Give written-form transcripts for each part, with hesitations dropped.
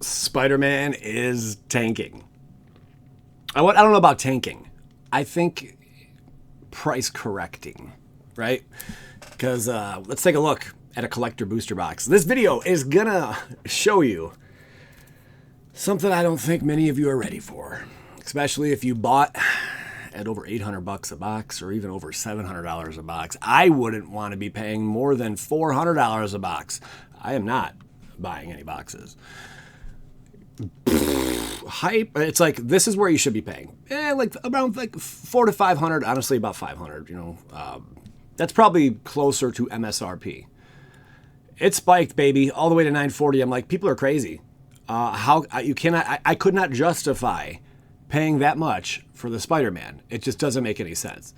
Spider-Man is tanking. I don't know about tanking. I think price correcting, right? Because let's take a look at a collector booster box. This video is gonna show you something I don't think many of you are ready for, especially if you bought at over $800 a box or even over $700 a box. I wouldn't want to be paying more than $400 a box. I am not buying any boxes. Hype, it's like, this is where you should be paying. Like around like $400 to $500, honestly about $500, you know. That's probably closer to MSRP. It spiked, baby, all the way to $940. I'm like, people are crazy. I could not justify paying that much for the Spider-Man. It just doesn't make any sense.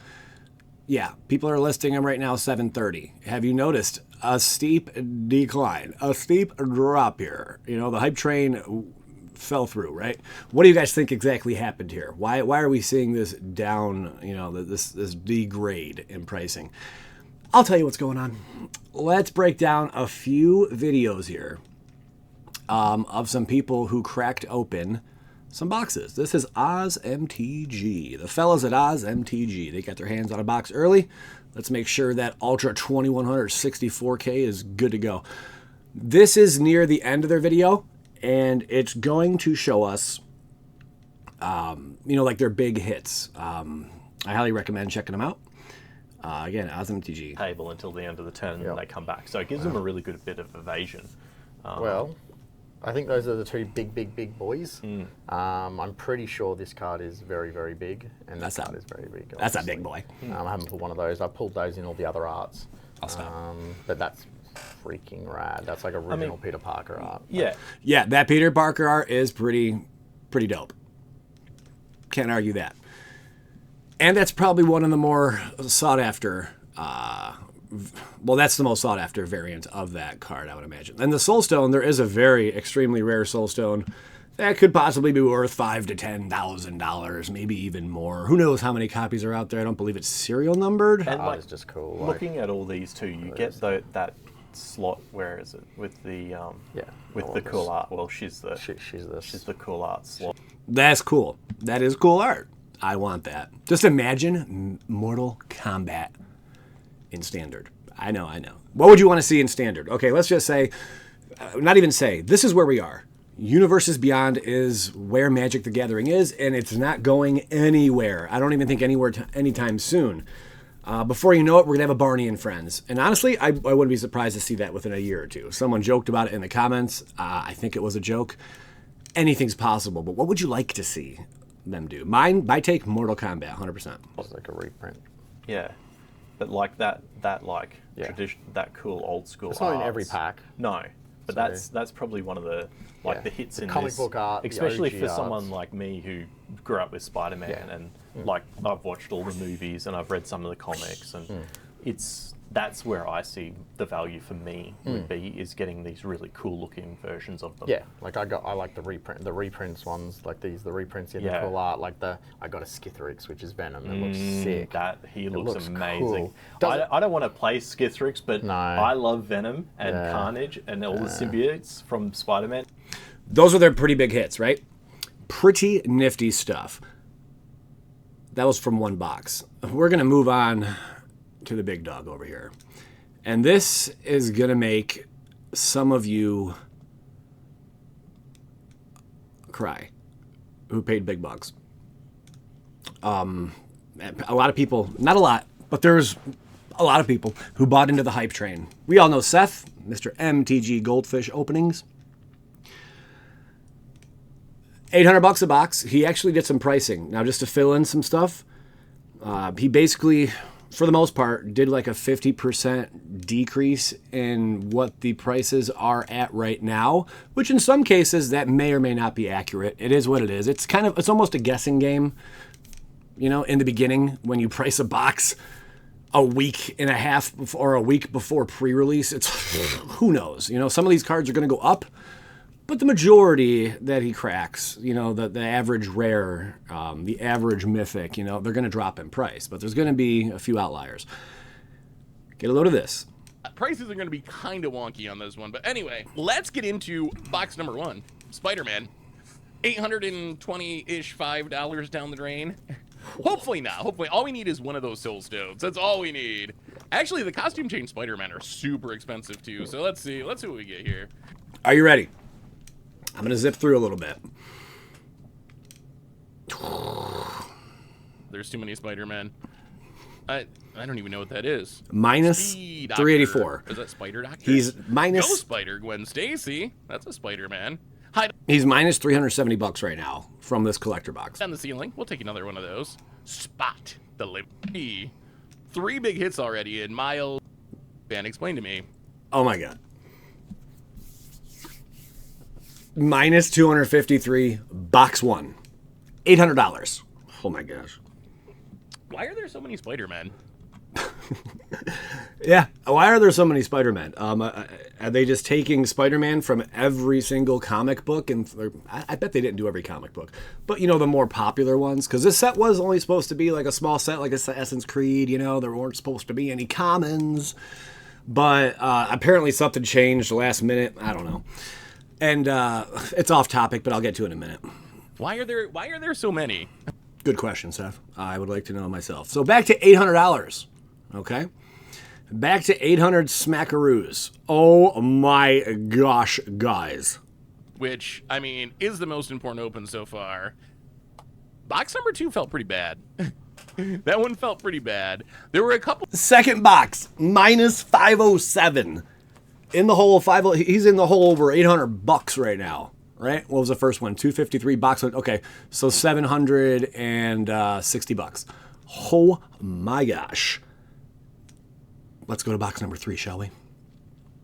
Yeah, people are listing them right now $730. Have you noticed a steep decline, a steep drop here? You know, the hype train fell through, right? What do you guys think exactly happened here? Why are we seeing this down, you know, this degrade in pricing? I'll tell you what's going on. Let's break down a few videos here of some people who cracked open some boxes. This is Oz MTG. The fellas at Oz MTG, they got their hands on a box early. Let's make sure that Ultra 2164K is good to go. This is near the end of their video, and it's going to show us, you know, like their big hits. I highly recommend checking them out. Again, Oz MTG. Table until the end of the turn, and they come back. So it gives them a really good bit of evasion. Well, I think those are the two big boys. I'm pretty sure this card is very, very big, and that card is very big. That's a big boy. I haven't pulled one of those. I pulled those in all the other arts. I'll stop. But that's freaking rad. That's like original Peter Parker art. Yeah. Yeah, that Peter Parker art is pretty dope. Can't argue that. And that's probably one of the more sought after, well, that's the most sought after variant of that card, I would imagine. And the Soulstone, there is a very extremely rare Soulstone that could possibly be worth $5,000 to $10,000, maybe even more. Who knows how many copies are out there? I don't believe it's serial numbered. And It's just cool. Looking at all these too, you get that slot. Where is it with the with the cool art? Well, she's the cool art slot. That's cool. That is cool art. I want that. Just imagine Mortal Kombat in Standard. I know. What would you want to see in Standard? Okay, let's just say, not even say, this is where we are. Universes Beyond is where Magic the Gathering is, and it's not going anywhere. I don't even think anywhere anytime soon. Before you know it, we're going to have a Barney and Friends. And honestly, I wouldn't be surprised to see that within a year or two. Someone joked about it in the comments. I think it was a joke. Anything's possible, but what would you like to see them do? My take, Mortal Kombat, 100%. It's like a reprint. Yeah, but like that tradition, that cool old school. It's not in arts. every pack. No, but that's probably one of the the hits in comic this, book art, especially the for OG someone arts. like me who grew up with Spider-Man and like I've watched all the movies and I've read some of the comics and that's where I see the value for me would be, is getting these really cool looking versions of them. Yeah, like I like the reprints ones, like the reprints in the cool art. Like I got a Skithrix, which is Venom. It looks sick. He looks amazing. Cool. I don't want to play Skithrix, but No. I love Venom and Carnage and all the symbiotes from Spider-Man. Those are their pretty big hits, right? Pretty nifty stuff. That was from one box. We're going to move on to the big dog over here. And this is going to make some of you cry who paid big bucks. A lot of people, not a lot, but there's a lot of people who bought into the hype train. We all know Seth, Mr. MTGGoldfish openings. $800 a box. He actually did some pricing. Now, just to fill in some stuff, he basically, for the most part, did like a 50% decrease in what the prices are at right now, which in some cases that may or may not be accurate. It is what it is. It's almost a guessing game. You know, in the beginning, when you price a box a week and a half or a week before pre-release, it's who knows? You know, some of these cards are going to go up, but the majority that he cracks, you know, the average rare, the average mythic, you know, they're going to drop in price, but there's going to be a few outliers. Get a load of this. Prices are going to be kind of wonky on this one, but anyway, let's get into box number one. Spider-Man. $820-ish, $5 down the drain. Hopefully not. Hopefully, all we need is one of those soul stones. That's all we need. Actually, the costume change Spider-Man are super expensive too. So let's see what we get here. Are you ready? I'm gonna zip through a little bit. There's too many Spider-Men. I don't even know what that is. Minus Speed 384. Doctor. Is that Spider Doctor? He's minus. Ghost Spider Gwen Stacy. That's a Spider-Man. Hide He's minus $370 right now from this collector box. on the ceiling. We'll take another one of those. Spot the Liberty. 3 big hits already in Miles. Van, explain to me. Oh my god. Minus 253, box 1. $800. Oh my gosh. Why are there so many Spider-Men? Yeah. Why are there so many Spider-Man? Are they just taking Spider-Man from every single comic book? And I bet they didn't do every comic book. But, you know, the more popular ones. Because this set was only supposed to be like a small set, like Assassin's Creed. You know, there weren't supposed to be any commons. But apparently something changed last minute. I don't know. And it's off topic, but I'll get to it in a minute. Why are there so many? Good question, Seth. I would like to know myself. So back to $800. Okay? Back to 800 smackaroos. Oh my gosh, guys. Which, I mean, is the most important open so far. Box number 2 felt pretty bad. That one felt pretty bad. There were a couple... Second box, minus 507. In the hole, he's in the hole over $800 right now. Right? What was the first one? 253 box. Okay, so $760. Oh my gosh. Let's go to box number 3, shall we?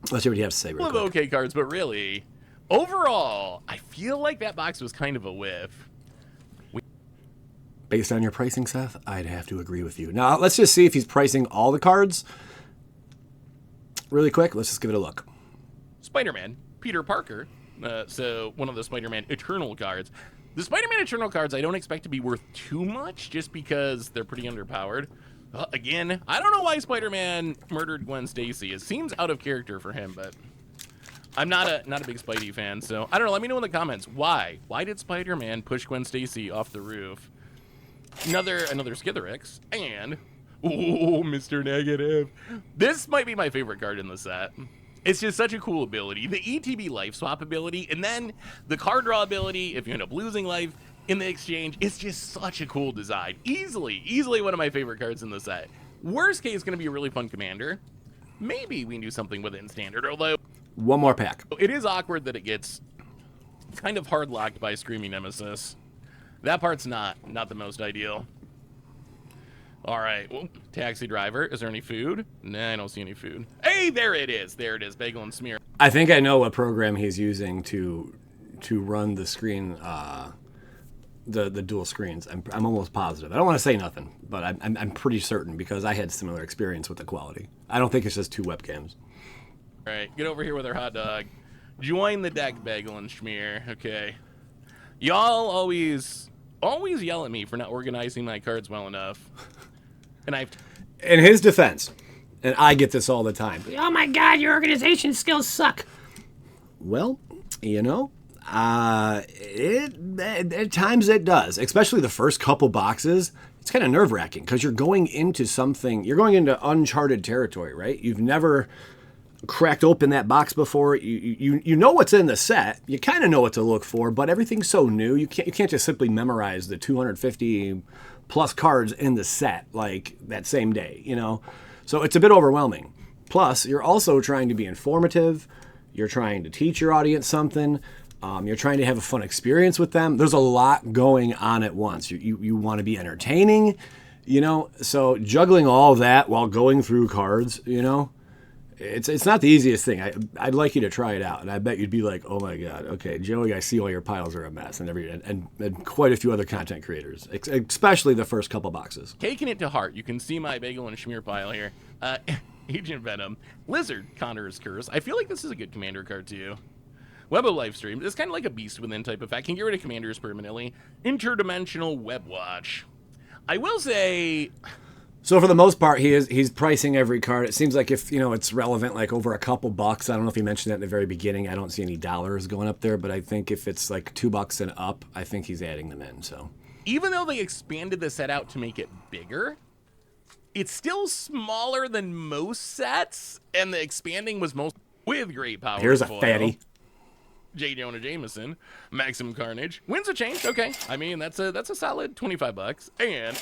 Let's see what you have to say real quick. Okay cards, but really, overall, I feel like that box was kind of a whiff. Based on your pricing, Seth, I'd have to agree with you. Now, let's just see if he's pricing all the cards. Really quick, let's just give it a look. Spider-Man, Peter Parker. So one of the Spider-Man Eternal cards. The Spider-Man Eternal cards I don't expect to be worth too much just because they're pretty underpowered. Again, I don't know why Spider-Man murdered Gwen Stacy. It seems out of character for him, but I'm not a big Spidey fan, so I don't know. Let me know in the comments why. Why did Spider-Man push Gwen Stacy off the roof? Another Skitherix, and Mr. Negative. This might be my favorite card in the set. It's just such a cool ability. The ETB life swap ability, and then the card draw ability if you end up losing life in the exchange. It's just such a cool design. Easily one of my favorite cards in the set. Worst case, going to be a really fun commander. Maybe we can do something with it in standard, although... One more pack. It is awkward that it gets kind of hard locked by Screaming Nemesis. That part's not the most ideal. All right, well, taxi driver. Is there any food? Nah, I don't see any food. Hey, there it is. There it is. Bagel and smear. I think I know what program he's using to run the screen, the dual screens. I'm almost positive. I don't want to say nothing, but I'm pretty certain because I had similar experience with the quality. I don't think it's just 2 webcams. All right, get over here with our hot dog. Join the deck, Bagel and Schmear. Okay. Y'all always yell at me for not organizing my cards well enough. And in his defense, and I get this all the time. Oh my god, your organization skills suck. Well, you know, at times it does, especially the first couple boxes. It's kind of nerve-wracking because you're going into uncharted territory, right? You've never cracked open that box before. You know what's in the set. You kind of know what to look for, but everything's so new. You can't just simply memorize the 250 plus cards in the set like that same day, you know? So it's a bit overwhelming. Plus, you're also trying to be informative. You're trying to teach your audience something. You're trying to have a fun experience with them. There's a lot going on at once. You want to be entertaining, you know? So juggling all of that while going through cards, you know? It's not the easiest thing. I'd like you to try it out, and I bet you'd be like, "Oh my god, okay, Joey, I see all your piles are a mess," and quite a few other content creators, especially the first couple boxes. Taking it to heart, you can see my Bagel and Schmear pile here. Agent Venom, Lizard, Connor's Curse. I feel like this is a good commander card too. Web of Lifestream. It's kind of like a Beast Within type effect. Can get rid of commanders permanently. Interdimensional Web Watch. I will say, So for the most part, he's pricing every card. It seems like if it's relevant, like over a couple bucks. I don't know if he mentioned that in the very beginning. I don't see any dollars going up there, but I think if it's like $2 and up, I think he's adding them in. So even though they expanded the set out to make it bigger, it's still smaller than most sets, and the expanding was most with great power. Here's a fatty. J. Jonah Jameson, Maximum Carnage. Winds of Change, okay. I mean, that's a solid $25. And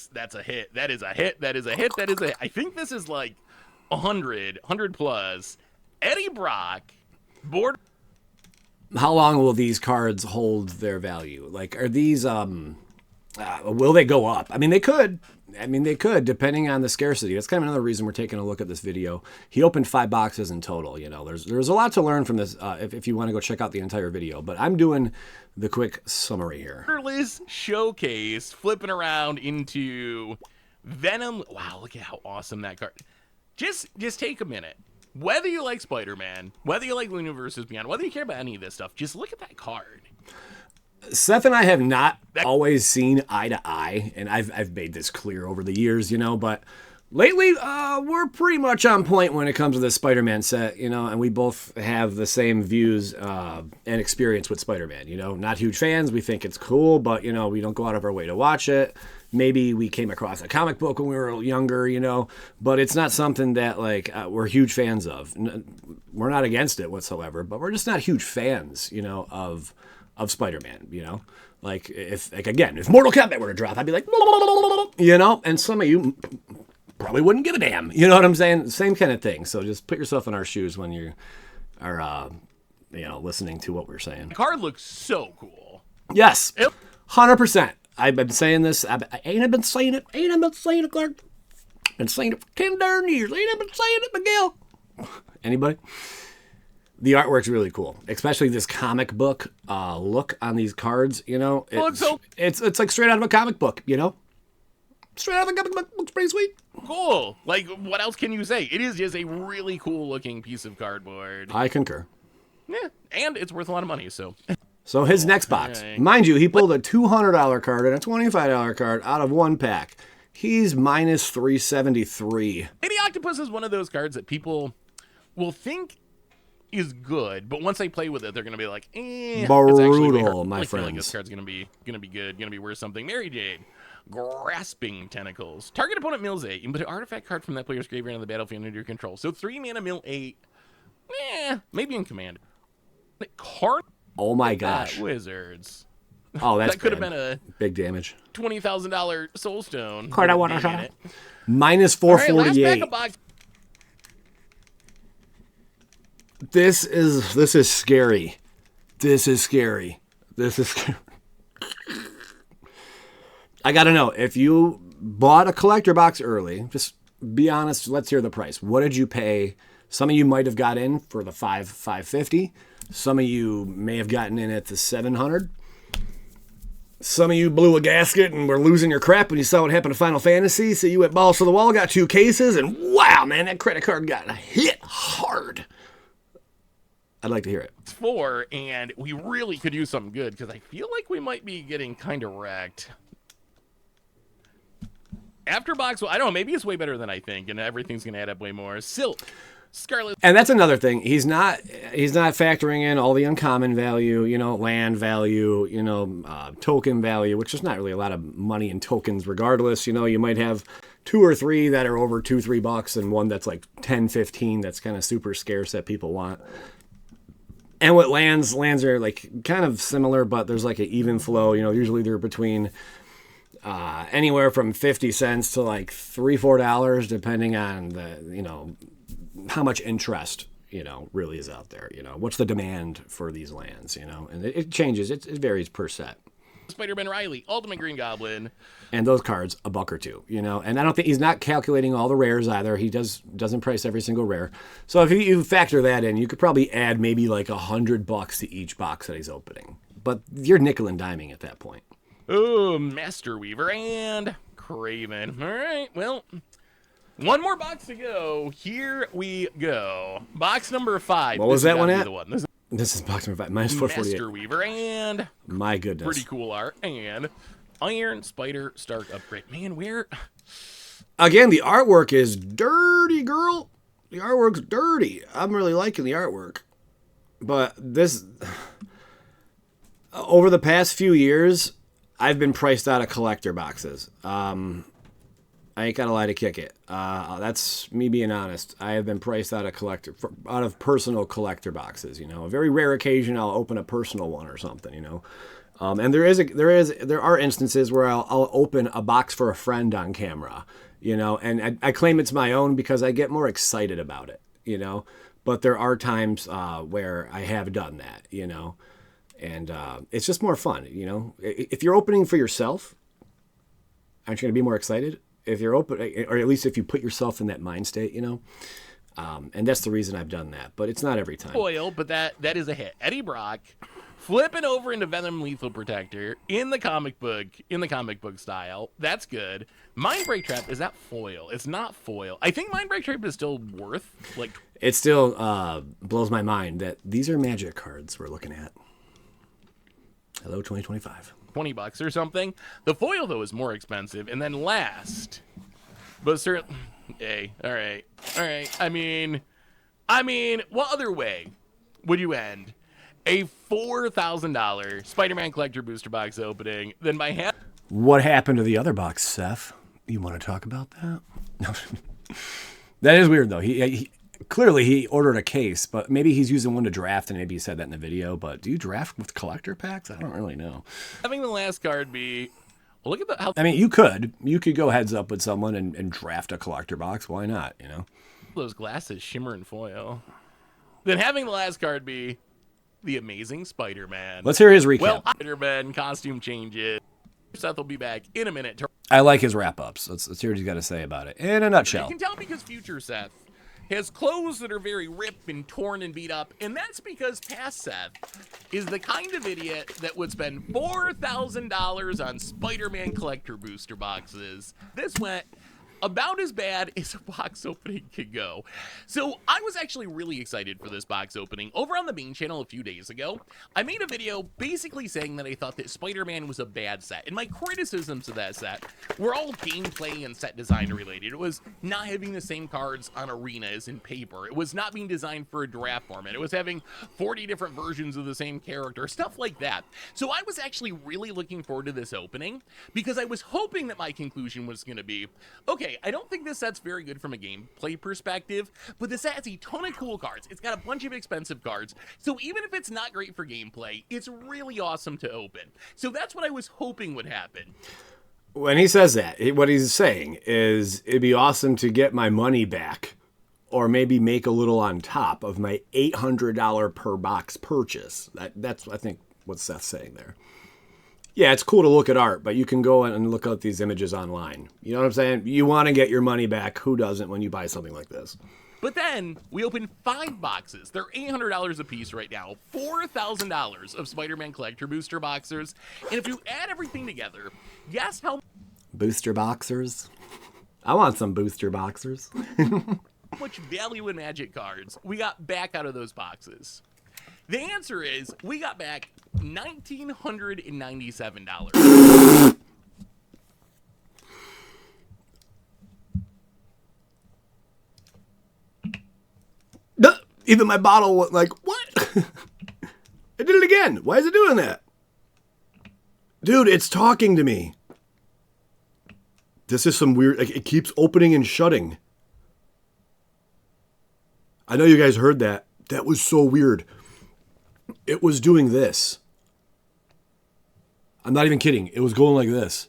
that's a hit. That is a hit. I think this is like 100 plus. Eddie Brock, board. How long will these cards hold their value? Like, are these will they go up? I mean, they could. Depending on the scarcity. That's kind of another reason we're taking a look at this video. He opened 5 boxes in total. There's a lot to learn from this if you want to go check out the entire video. But I'm doing the quick summary here. Liz Showcase, flipping around into Venom. Wow, look at how awesome that card. Just take a minute. Whether you like Spider-Man, whether you like Universes Beyond, whether you care about any of this stuff, just look at that card. Seth and I have not always seen eye to eye, and I've made this clear over the years, but lately we're pretty much on point when it comes to this Spider-Man set, and we both have the same views and experience with Spider-Man, not huge fans. We think it's cool, but, we don't go out of our way to watch it. Maybe we came across a comic book when we were younger, but it's not something that we're huge fans of. We're not against it whatsoever, but we're just not huge fans, of Spider-Man, if Mortal Kombat were to drop, I'd be like, and some of you probably wouldn't give a damn. You know what I'm saying? Same kind of thing. So just put yourself in our shoes when you are, listening to what we're saying. The card looks so cool. Yes, 100%. I've been saying this. I've been saying it, Clark. Been saying it for 10 darn years. I've been saying it, Miguel. Anybody? The artwork's really cool, especially this comic book look on these cards. It's like straight out of a comic book. Straight out of a comic book. Looks pretty sweet. Cool. Like, what else can you say? It is just a really cool looking piece of cardboard. I concur. Yeah, and it's worth a lot of money. So his next box, mind you, he pulled a $200 card and a $25 card out of one pack. He's minus 373. Lady Octopus is one of those cards that people will think is good, but once they play with it, they're gonna be like, brutal, my friends. I feel like this card's gonna be good, gonna be worth something. Mary Jade, Grasping Tentacles. Target opponent mills 8. You can put an artifact card from that player's graveyard on the battlefield under your control. So 3 mana mill 8. Maybe in command. Oh my gosh, Wizards. Oh, that could have been a big damage. $20,000 Soulstone. Card I want to shot. Minus 448. This is scary. This is scary. I gotta know, if you bought a collector box early, just be honest. Let's hear the price. What did you pay? Some of you might have got in for the $550. Some of you may have gotten in at the $700. Some of you blew a gasket and were losing your crap when you saw what happened to Final Fantasy. So you went balls to the wall, got 2 cases, and wow, man, that credit card got hit hard. I'd like to hear it. It's 4, and we really could use something good because I feel like we might be getting kind of wrecked. Afterbox, well, I don't know, maybe it's way better than I think, and everything's going to add up way more. Silk, Scarlet. And that's another thing. He's not factoring in all the uncommon value, land value, token value, which is not really a lot of money in tokens regardless. You might have 2 or 3 that are over $2-3 and one that's like 10-15 that's kind of super scarce that people want. And with lands are like kind of similar, but there's like an even flow. Usually they're between anywhere from 50 cents to like $3-4, depending on the how much interest really is out there. What's the demand for these lands? And it changes. It varies per set. Spider-Man Riley, Ultimate Green Goblin. And those cards, $1 or $2, And I don't think he's not calculating all the rares either. He doesn't price every single rare. So if you factor that in, you could probably add maybe like $100 to each box that he's opening. But you're nickel and diming at that point. Oh, Master Weaver and Craven. All right, well, one more box to go. Here we go. Box number 5. What was that one at? This is box number 5. Minus 448. Master Weaver and... My goodness. Pretty cool art. And Iron Spider Stark upgrade. Man, Again, the artwork is dirty, girl. The artwork's dirty. I'm really liking the artwork. But this, over the past few years, I've been priced out of collector boxes. I ain't got to lie to kick it. That's me being honest. I have been priced out of personal collector boxes. You know, a very rare occasion I'll open a personal one or something. You know, and there are instances where I'll open a box for a friend on camera. You know, and I claim it's my own because I get more excited about it. You know, but there are times where I have done that. You know, and it's just more fun. You know, if you're opening for yourself, aren't you going to be more excited? If you're open, or at least if you put yourself in that mind state, you know, and that's the reason I've done that. But it's not every time. Foil, but that is a hit. Eddie Brock flipping over into Venom Lethal Protector in the comic book style. That's good. Mindbreak Trap, is that foil? It's not foil. I think Mindbreak Trap is still worth like. It still blows my mind that these are Magic cards we're looking at. Hello, 2025. $20 or something. The foil though is more expensive, and then last, but certainly, hey, all right. I mean, what other way would you end a $4,000 Spider-Man collector booster box opening than by What happened to the other box, Seth? You want to talk about that? No. That is weird though. He clearly he ordered a case, but maybe he's using one to draft, and maybe he said that in the video. But do you draft with collector packs? I don't really know. having the last card be, well, look at how I mean, you could go heads up with someone and draft a collector box. Why not? You know, those glasses shimmer and foil. Then having the last card be the Amazing Spider-Man. Let's hear his recap. Well, Spider-Man costume changes. Seth will be back in a minute. I like his wrap-ups. Let's hear what he's got to say about it in a nutshell. You can tell because future Seth has clothes that are very ripped and torn and beat up, and that's because past Seth is the kind of idiot that would spend $4,000 on Spider-Man collector booster boxes. This went about as bad as a box opening could go. So I was actually really excited for this box opening. Over on the main channel a few days ago, I made a video basically saying that I thought that Spider-Man was a bad set, and my criticisms of that set were all gameplay and set design related. It was not having the same cards on Arena as in paper. It was not being designed for a draft format. It was having 40 different versions of the same character, stuff like that. So I was actually really looking forward to this opening because I was hoping that my conclusion was going to be, okay, I don't think this set's very good from a gameplay perspective, but this set has a ton of cool cards. It's got a bunch of expensive cards, so even if it's not great for gameplay, it's really awesome to open. So that's what I was hoping would happen. When he says that, what he's saying is it'd be awesome to get my money back, or maybe make a little on top of my $800 per box purchase. That's, I think, what Seth's saying there. Yeah, it's cool to look at art, but you can go and look at these images online. You know what I'm saying? You want to get your money back. Who doesn't when you buy something like this? But then we opened 5 boxes. They're $800 a piece right now. $4,000 of Spider-Man collector booster boxers. And if you add everything together, guess how Booster boxers? I want some booster boxers. much value in Magic cards we got back out of those boxes? The answer is we got back $1,997. Even my bottle was like, what? I did it again. Why is it doing that? Dude, it's talking to me. This is some weird, like, it keeps opening and shutting. I know you guys heard that. That was so weird. It was doing this. I'm not even kidding. It was going like this.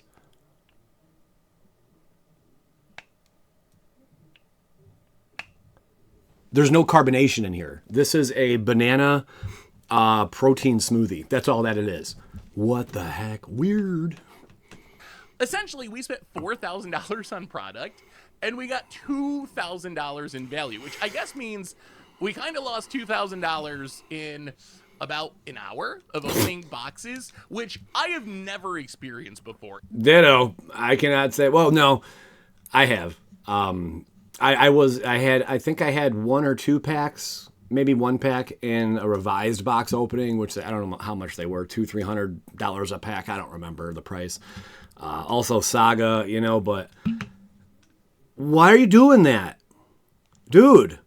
There's no carbonation in here. This is a banana protein smoothie. That's all that it is. What the heck? Weird. Essentially, we spent $4,000 on product, and we got $2,000 in value, which I guess means we kind of lost $2,000 in about an hour of opening boxes, which I have never experienced before. Ditto. I cannot say. Well, no, I have. I think I had 1 or 2 packs, maybe 1 pack in a revised box opening, which I don't know how much they were, $200-$300 a pack. I don't remember the price. Also Saga, but Why are you doing that? Dude,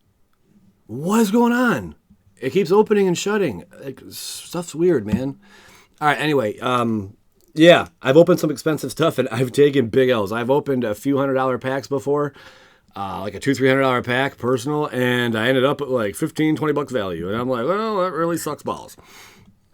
what is going on? It keeps opening and shutting. Like, stuff's weird, man. All right, anyway, yeah, I've opened some expensive stuff and I've taken big L's. I've opened a few $100 packs before, like a $200-$300 pack personal, and I ended up at like $15-$20 value. And I'm like, well, that really sucks balls.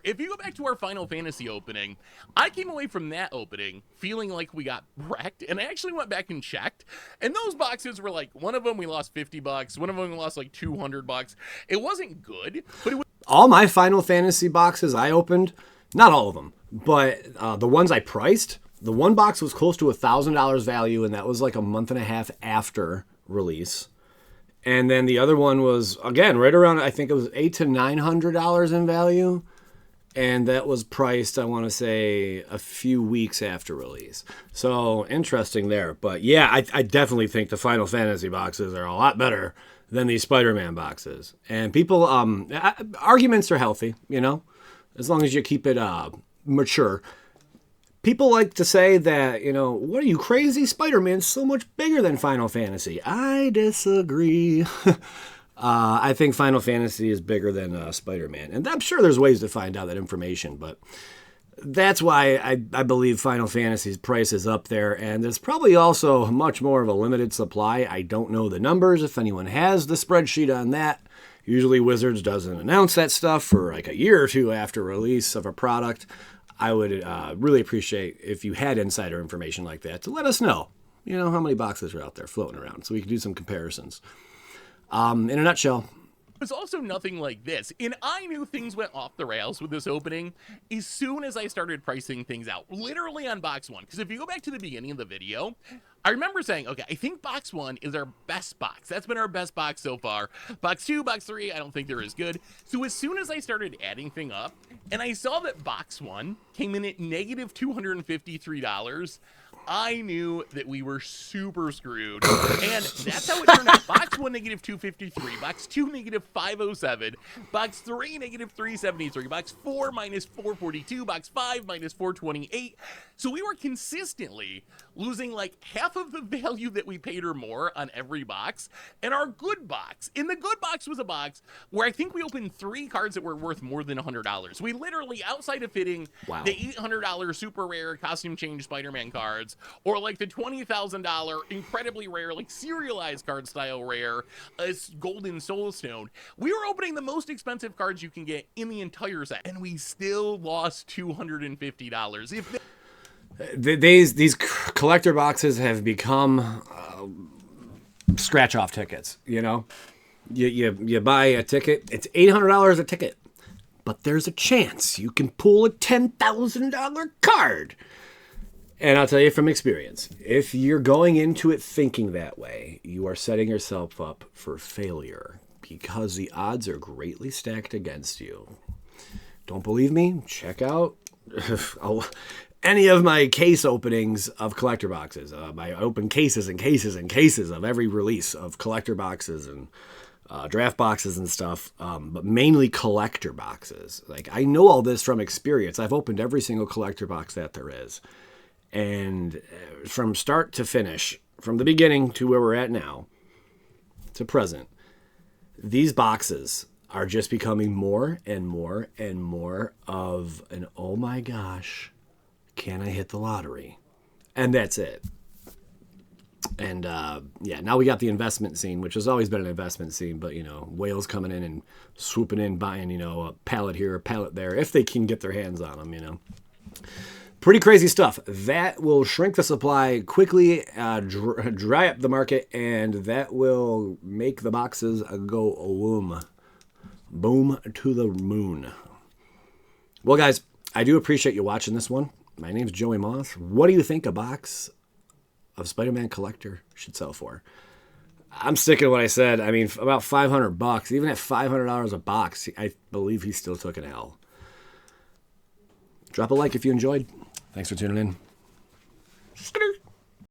If you go back to our Final Fantasy opening, I came away from that opening feeling like we got wrecked, and I actually went back and checked, and those boxes were like, one of them we lost $50, one of them we lost like $200. It wasn't good, but it was... All my Final Fantasy boxes I opened, not all of them, but the ones I priced, the one box was close to $1,000 value, and that was like a month and a half after release. And then the other one was, again, right around, I think it was $800 to $900 in value. And that was priced, I want to say, a few weeks after release. So, interesting there. But yeah, I definitely think the Final Fantasy boxes are a lot better than these Spider-Man boxes. And people, arguments are healthy, you know, as long as you keep it mature. People like to say that, you know, what are you crazy? Spider-Man's so much bigger than Final Fantasy. I disagree. I think Final Fantasy is bigger than Spider-Man. And I'm sure there's ways to find out that information, but that's why I believe Final Fantasy's price is up there. And there's probably also much more of a limited supply. I don't know the numbers. If anyone has the spreadsheet on that, usually Wizards doesn't announce that stuff for like a year or two after release of a product. I would really appreciate if you had insider information like that to let us know, you know, how many boxes are out there floating around so we can do some comparisons. In a nutshell, It was also nothing like this, and I knew things went off the rails with this opening as soon as I started pricing things out, literally on box one. Because if you go back to the beginning of the video, I remember saying, okay, I think box one is our best box. That's been our best box so far. Box two, box three, I don't think they're as good. So as soon as I started adding things up, and I saw that box one came in at negative $253, I knew that we were super screwed. And that's how it turned out. Box one, negative 253. Box two, negative 507. Box three, negative 373. Box four, minus 442. Box five, minus 428. So we were consistently losing like half of the value that we paid or more on every box. And our good box, and the good box was a box where I think we opened 3 cards that were worth more than $100. We literally, outside of hitting the $800 super rare costume change Spider-Man cards, or like the $20,000 incredibly rare, like serialized card style rare, golden soul stone, we were opening the most expensive cards you can get in the entire set, and we still lost $250. These collector boxes have become scratch off tickets. You know, you buy a ticket, it's $800 a ticket, but there's a chance you can pull a $10,000 card. And I'll tell you from experience, if you're going into it thinking that way, you are setting yourself up for failure because the odds are greatly stacked against you. Don't believe me? Check out any of my case openings of collector boxes. I open cases and cases and cases of every release of collector boxes and draft boxes and stuff, but mainly collector boxes. Like, I know all this from experience. I've opened every single collector box that there is. And from start to finish, from the beginning to where we're at now, to present, these boxes are just becoming more and more and more of an, oh my gosh, can I hit the lottery? And that's it. And yeah, now we got the investment scene, which has always been an investment scene, but, you know, whales coming in and swooping in, buying, you know, a pallet here, a pallet there, if they can get their hands on them, you know. Pretty crazy stuff. That will shrink the supply quickly, dry up the market, and that will make the boxes go boom to the moon. Well, guys, I do appreciate you watching this one. My name's Joey Moss. What do you think a box of Spider-Man Collector should sell for? I'm sticking to what I said. I mean, about $500. Even at $500 a box, I believe he still took an L. Drop a like if you enjoyed. Thanks for tuning in.